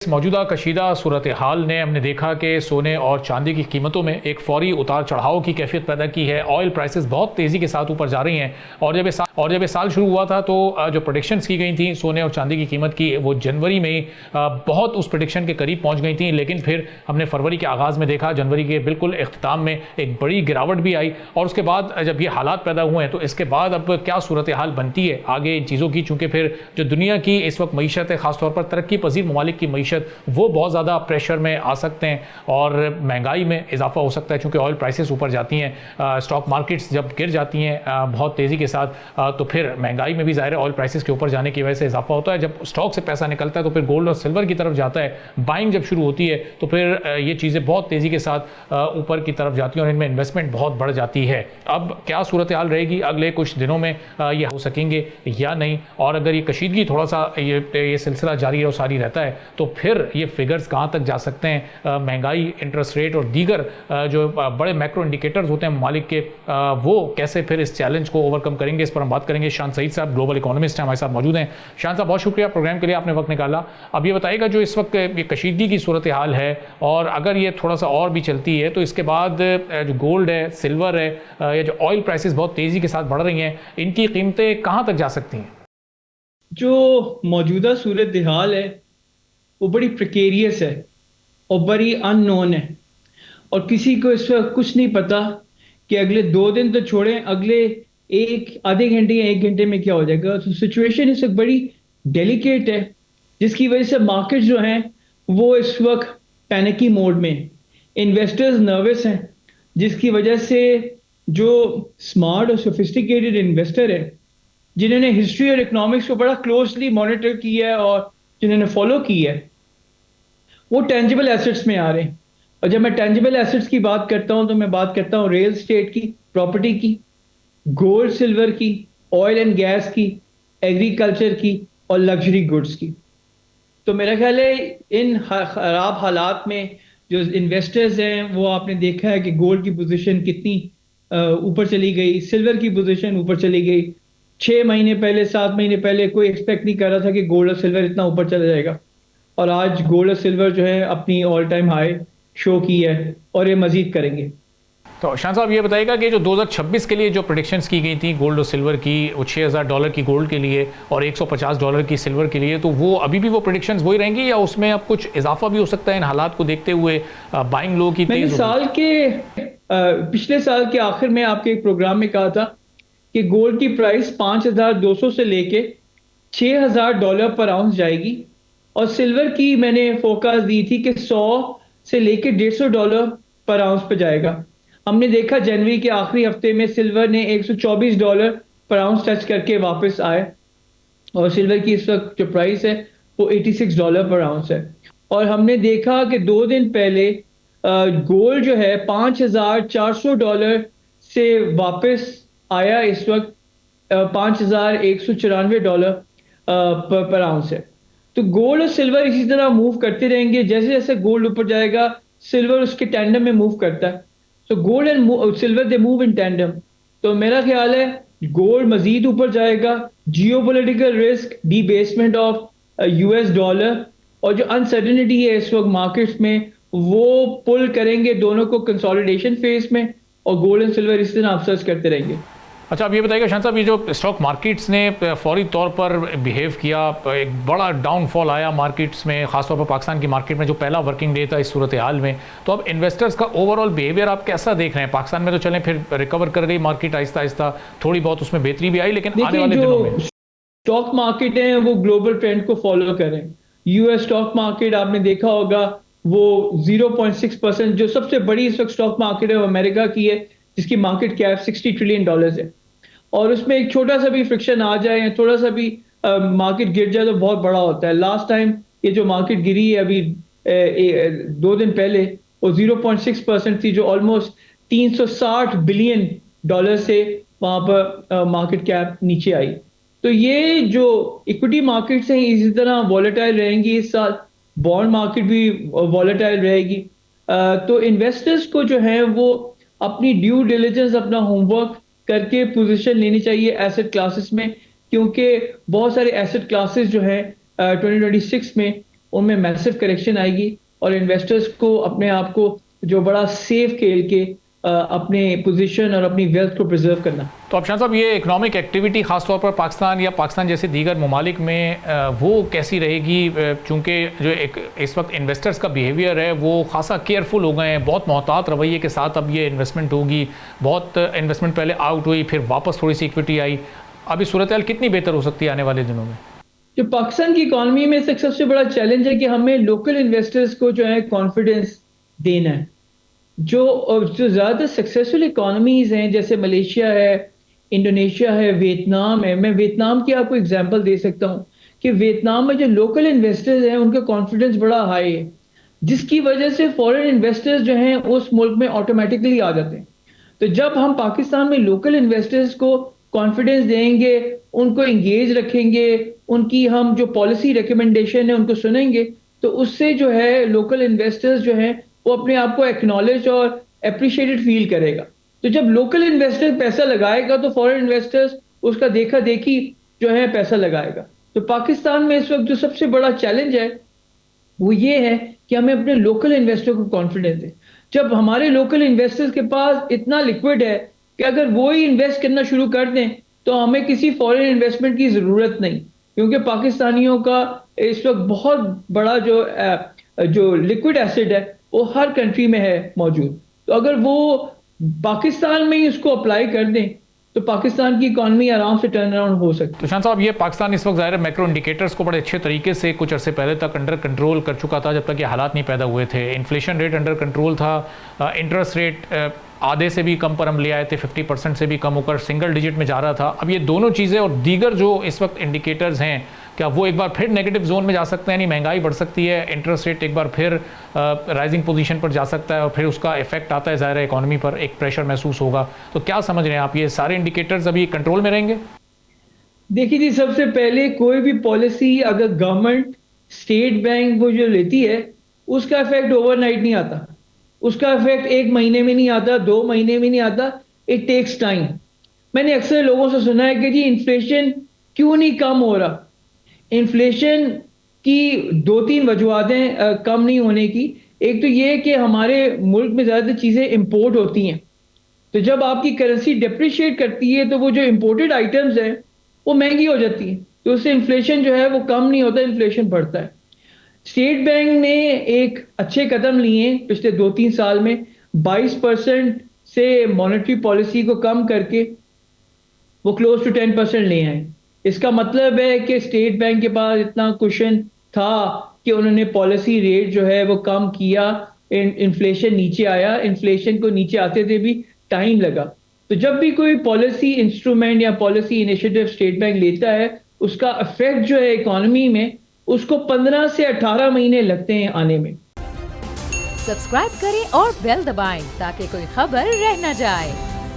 इस मौजूदा कशीदा सूरत हाल ने हमने देखा कि सोने और चांदी की कीमतों में एक फौरी उतार चढ़ाव की कैफियत पैदा की है। ऑयल प्राइसेस बहुत तेज़ी के साथ ऊपर जा रही हैं और जब ये साल शुरू हुआ था तो जो प्रोडिक्शंस की गई थी सोने और चांदी की कीमत की, वो जनवरी में बहुत उस प्रोडिक्शन के करीब पहुंच गई थी। लेकिन फिर हमने फरवरी के आगाज़ में देखा, जनवरी के बिल्कुल इख्तिताम में एक बड़ी गिरावट भी आई और उसके बाद जब ये हालात पैदा हुए हैं तो इसके बाद अब क्या सूरत हाल बनती है आगे इन चीज़ों की, चूँकि फिर जो दुनिया की इस वक्त मीशत है, ख़ासतौर पर तरक्की पजीर ममालिक की मीशत, वो बहुत ज़्यादा प्रेशर में आ सकते हैं और महंगाई में इजाफा हो सकता है। चूँकि ऑयल प्राइसेस ऊपर जाती हैं, स्टॉक मार्केट्स जब गिर जाती हैं बहुत तेज़ी के साथ, तो फिर महंगाई में भी ज़ाहिर है ऑयल प्राइसेस के ऊपर जाने की वजह से इजाफा होता है। जब स्टॉक से पैसा निकलता है तो फिर गोल्ड और सिल्वर की तरफ जाता है, बाइंग जब शुरू होती है तो फिर ये चीज़ें बहुत तेज़ी के साथ ऊपर की तरफ जाती हैं और इनमें इन्वेस्टमेंट बहुत बढ़ जाती है। अब क्या सूरत हाल रहेगी अगले कुछ दिनों में, ये हो सकेंगे या नहीं, और अगर ये कशीदगी थोड़ा सा ये सिलसिला जारी और सारी रहता है तो फिर ये फिगर्स कहाँ तक जा सकते हैं, महंगाई, इंटरेस्ट रेट और दीगर जो बड़े मैक्रो इंडिकेटर्स होते हैं ममालिक के, वो कैसे फिर इस चैलेंज को ओवरकम करेंगे, इस पर हम बात करेंगे। शान सईद साहब ग्लोबल इकोनॉमिस्ट हैं, हमारे साथ मौजूद हैं। शान साहब, बहुत शुक्रिया प्रोग्राम के लिए, आपने वक्त निकाला। अब ये बताइएगा जो इस वक्त ये कशीदगी की सूरत हाल है और अगर ये थोड़ा सा और भी चलती है तो इसके बाद जो गोल्ड है, सिल्वर है, या जो ऑयल प्राइसेस बहुत तेज़ी के साथ बढ़ रही हैं, इनकी कीमतें कहाँ तक जा सकती हैं? जो मौजूदा सूरत हाल है वो बड़ी प्रिकेरियस है और बड़ी अननोन है और किसी को इस वक्त कुछ नहीं पता कि अगले 2 दिन तो छोड़ें, अगले एक आधे घंटे या 1 घंटे में क्या हो जाएगा। तो सिचुएशन इस वक्त बड़ी डेलिकेट है, जिसकी वजह से मार्केट जो हैं वो इस वक्त पैनिकी मोड में, इन्वेस्टर्स नर्वस हैं, जिसकी वजह से जो स्मार्ट और सोफिस्टिकेटेड इन्वेस्टर है, जिन्होंने हिस्ट्री और इकोनॉमिक्स को बड़ा क्लोजली मॉनिटर किया है और जिन्होंने फॉलो किया है, वो टेंजिबल एसेट्स में आ रहे हैं। और जब मैं टेंजिबल एसेट्स की बात करता हूं तो मैं बात करता हूं रियल एस्टेट की, प्रॉपर्टी की, गोल्ड सिल्वर की, ऑयल एंड गैस की, एग्रीकल्चर की और लग्जरी गुड्स की। तो मेरा ख्याल है इन खराब हालात में जो इन्वेस्टर्स हैं, वो आपने देखा है कि गोल्ड की पोजीशन कितनी ऊपर चली गई, सिल्वर की पोजीशन ऊपर चली गई। 6 महीने पहले, 7 महीने पहले कोई एक्सपेक्ट नहीं कर रहा था कि गोल्ड और सिल्वर इतना ऊपर चला जाएगा और आज गोल्ड और सिल्वर जो है अपनी ऑल टाइम हाई शो की है और ये मजीद करेंगे। तो शान साहब, ये बताइएगा कि जो 2026 के लिए जो प्रेडिक्शंस की गई थी गोल्ड और सिल्वर की, वो $6000 की गोल्ड के लिए और $150 की सिल्वर के लिए, तो वो अभी भी वो प्रेडिक्शंस वही रहेंगी या उसमें अब कुछ इजाफा भी हो सकता है इन हालात को देखते हुए, बाइंग लो की मैंने पिछले साल के आखिर में आपके एक प्रोग्राम में कहा था कि गोल्ड की प्राइस 5200 से लेके $6000 पर आउंस जाएगी और सिल्वर की मैंने फोरकास्ट दी थी कि 100 से लेके $150 पर आउंस पे जाएगा। हमने देखा जनवरी के आखिरी हफ्ते में सिल्वर ने $124 पर आउंस टच करके वापस आए और सिल्वर की इस वक्त जो प्राइस है वो $86 पर आउंस है। और हमने देखा कि 2 दिन पहले गोल्ड जो है $5400 से वापस आया, इस वक्त $5194 पर आउंस है। तो गोल्ड और सिल्वर इसी तरह मूव करते रहेंगे, जैसे जैसे गोल्ड ऊपर जाएगा सिल्वर उसके टैंडम में मूव करता है। तो gold and silver they move in tandem. तो मेरा ख्याल है गोल्ड मजीद ऊपर जाएगा, geopolitical risk, debasement of US dollar और जो अनसर्टेनिटी है इस वक्त मार्केट्स में, वो पुल करेंगे दोनों को कंसोलिडेशन फेज में और गोल्ड एंड सिल्वर इस तरह अफसर्स करते रहेंगे। अच्छा, अब ये बताइएगा शान साहब, ये जो स्टॉक मार्केट्स ने फौरी तौर पर बिहेव किया, एक बड़ा डाउनफॉल आया मार्केट्स में, खासतौर पर पाकिस्तान की मार्केट में जो पहला वर्किंग डे था इस सूरत हाल में, तो अब इन्वेस्टर्स का ओवरऑल बिहेवियर आप कैसा देख रहे हैं? पाकिस्तान में तो चलें फिर रिकवर कर गई मार्केट आहिस्ता आहिस्ता, थोड़ी बहुत उसमें बेहतरी भी आई, लेकिन आने वाले दिनों में स्टॉक मार्केट है वो ग्लोबल ट्रेंड को फॉलो करें। यूएस स्टॉक मार्केट आपने देखा होगा वो 0.6%, जो सबसे बड़ी इस वक्त स्टॉक मार्केट है वो अमेरिका की है, जिसकी मार्केट कैप $60 ट्रिलियन है। और उसमें एक छोटा सा भी फ्रिक्शन आ जाए या थोड़ा सा भी मार्केट गिर जाए तो बहुत बड़ा होता है। लास्ट टाइम ये जो मार्केट गिरी है अभी 2 दिन पहले, वो 0.6% थी, जो ऑलमोस्ट $360 बिलियन से वहां पर मार्केट कैप नीचे आई। तो ये जो इक्विटी मार्केट्स हैं इसी तरह वॉलेटाइल रहेंगी इस साल, बॉन्ड मार्केट भी वॉलेटाइल रहेगी। तो इन्वेस्टर्स को जो है वो अपनी ड्यू डिलिजेंस, अपना होमवर्क करके पोजीशन लेनी चाहिए एसेट क्लासेस में, क्योंकि बहुत सारे एसेट क्लासेस जो हैं 2026 में उनमें मैसिव करेक्शन आएगी और इन्वेस्टर्स को अपने आप को जो बड़ा सेफ खेल के अपने पोजीशन और अपनी वेल्थ को प्रिजर्व करना। तो अफशान साहब, ये इकोनॉमिक एक्टिविटी खासतौर पर पाकिस्तान या पाकिस्तान जैसे दीगर ममालिक में वो कैसी रहेगी, चूँकि जो एक इस वक्त इन्वेस्टर्स का बिहेवियर है वो खासा केयरफुल हो गए हैं, बहुत मोहतात रवैये के साथ अब ये इन्वेस्टमेंट होगी, बहुत इन्वेस्टमेंट पहले आउट हुई, फिर वापस थोड़ी सी इक्विटी आई, अभी सूरत हाल कितनी बेहतर हो सकती है आने वाले दिनों में? जो पाकिस्तान की इकॉनमी में से सबसे बड़ा चैलेंज है कि हमें लोकल इन्वेस्टर्स को जो है कॉन्फिडेंस देना है। जो ज़्यादा सक्सेसफुल इकोनॉमीज़ हैं जैसे मलेशिया है, इंडोनेशिया है, वियतनाम है। मैं वियतनाम की आपको एग्जांपल दे सकता हूँ कि वियतनाम में जो लोकल इन्वेस्टर्स हैं उनका कॉन्फिडेंस बड़ा हाई है, जिसकी वजह से फॉरेन इन्वेस्टर्स जो हैं उस मुल्क में ऑटोमेटिकली आ जाते हैं। तो जब हम पाकिस्तान में लोकल इन्वेस्टर्स को कॉन्फिडेंस देंगे, उनको इंगेज रखेंगे, उनकी हम जो पॉलिसी रिकमेंडेशन है उनको सुनेंगे, तो उससे जो है लोकल इन्वेस्टर्स जो हैं वो अपने आप को एक्नॉलेज और अप्रिशिएटेड फील करेगा। तो जब लोकल इन्वेस्टर पैसा लगाएगा तो फॉरेन इन्वेस्टर्स उसका देखा देखी जो है पैसा लगाएगा। तो पाकिस्तान में इस वक्त जो सबसे बड़ा चैलेंज है वो ये है कि हमें अपने लोकल इन्वेस्टर को कॉन्फिडेंस दें। जब हमारे लोकल इन्वेस्टर्स के पास इतना लिक्विड है कि अगर वो ही इन्वेस्ट करना शुरू कर दें तो हमें किसी फॉरेन इन्वेस्टमेंट की ज़रूरत नहीं, क्योंकि पाकिस्तानियों का इस वक्त बहुत बड़ा जो लिक्विड एसिड है वो हर कंट्री में है मौजूद। तो अगर वो पाकिस्तान में ही उसको अप्लाई कर दें तो पाकिस्तान की इकॉनमी आराम से टर्न अराउंड हो सकती है। तो शान साहब, ये पाकिस्तान इस वक्त ज़ाहिर है मैक्रो इंडिकेटर्स को बड़े अच्छे तरीके से कुछ अरसे पहले तक अंडर कंट्रोल कर चुका था, जब तक ये हालात नहीं पैदा हुए थे। इन्फ्लेशन रेट अंडर कंट्रोल था, इंटरेस्ट रेट आधे से भी कम पर हम ले आए थे, 50% से भी कम होकर सिंगल डिजिट में जा रहा था। अब ये दोनों चीज़ें और दीगर जो इस वक्त इंडिकेटर्स हैं, क्या वो एक बार फिर नेगेटिव जोन में जा सकते हैं? यानी महंगाई बढ़ सकती है, इंटरेस्ट रेट एक बार फिर राइजिंग पोजीशन पर जा सकता है और फिर उसका इफेक्ट आता है ज़ाहिर है इकॉनमी पर, एक प्रेशर महसूस होगा। तो क्या समझ रहे हैं आप, ये सारे इंडिकेटर्स अभी कंट्रोल में रहेंगे? देखिए जी, सबसे पहले कोई भी पॉलिसी अगर गवर्नमेंट, स्टेट बैंक वो जो लेती है उसका इफेक्ट ओवरनाइट नहीं आता, उसका इफेक्ट 1 महीने में नहीं आता, 2 महीने में नहीं आता, इट टेक्स टाइम। मैंने अक्सर लोगों से सुना है कि जी इन्फ्लेशन क्यों नहीं कम हो रहा। इन्फ्लेशन की 2-3 वजूहतें कम नहीं होने की। एक तो ये कि हमारे मुल्क में ज़्यादा चीज़ें इंपोर्ट होती हैं, तो जब आपकी करेंसी डिप्रिशिएट करती है तो वो जो इंपोर्टेड आइटम्स हैं वो महंगी हो जाती हैं, तो उससे इन्फ्लेशन जो है वो कम नहीं होता, इन्फ्लेशन बढ़ता है। स्टेट बैंक ने एक अच्छे कदम लिए पिछले 2-3 साल में, 22% से मॉनेटरी पॉलिसी को कम करके वो क्लोज टू 10% ले आए। इसका मतलब है कि स्टेट बैंक के पास इतना कुशन था कि उन्होंने पॉलिसी रेट जो है वो कम किया, इन्फ्लेशन नीचे आया। इन्फ्लेशन को नीचे आते थे भी टाइम लगा। तो जब भी कोई पॉलिसी इंस्ट्रूमेंट या पॉलिसी इनिशिएटिव स्टेट बैंक लेता है, उसका इफेक्ट जो है इकोनॉमी में उसको 15 से 18 महीने लगते हैं आने में। सब्सक्राइब करें और बेल दबाएं ताकि कोई खबर रह न जाए।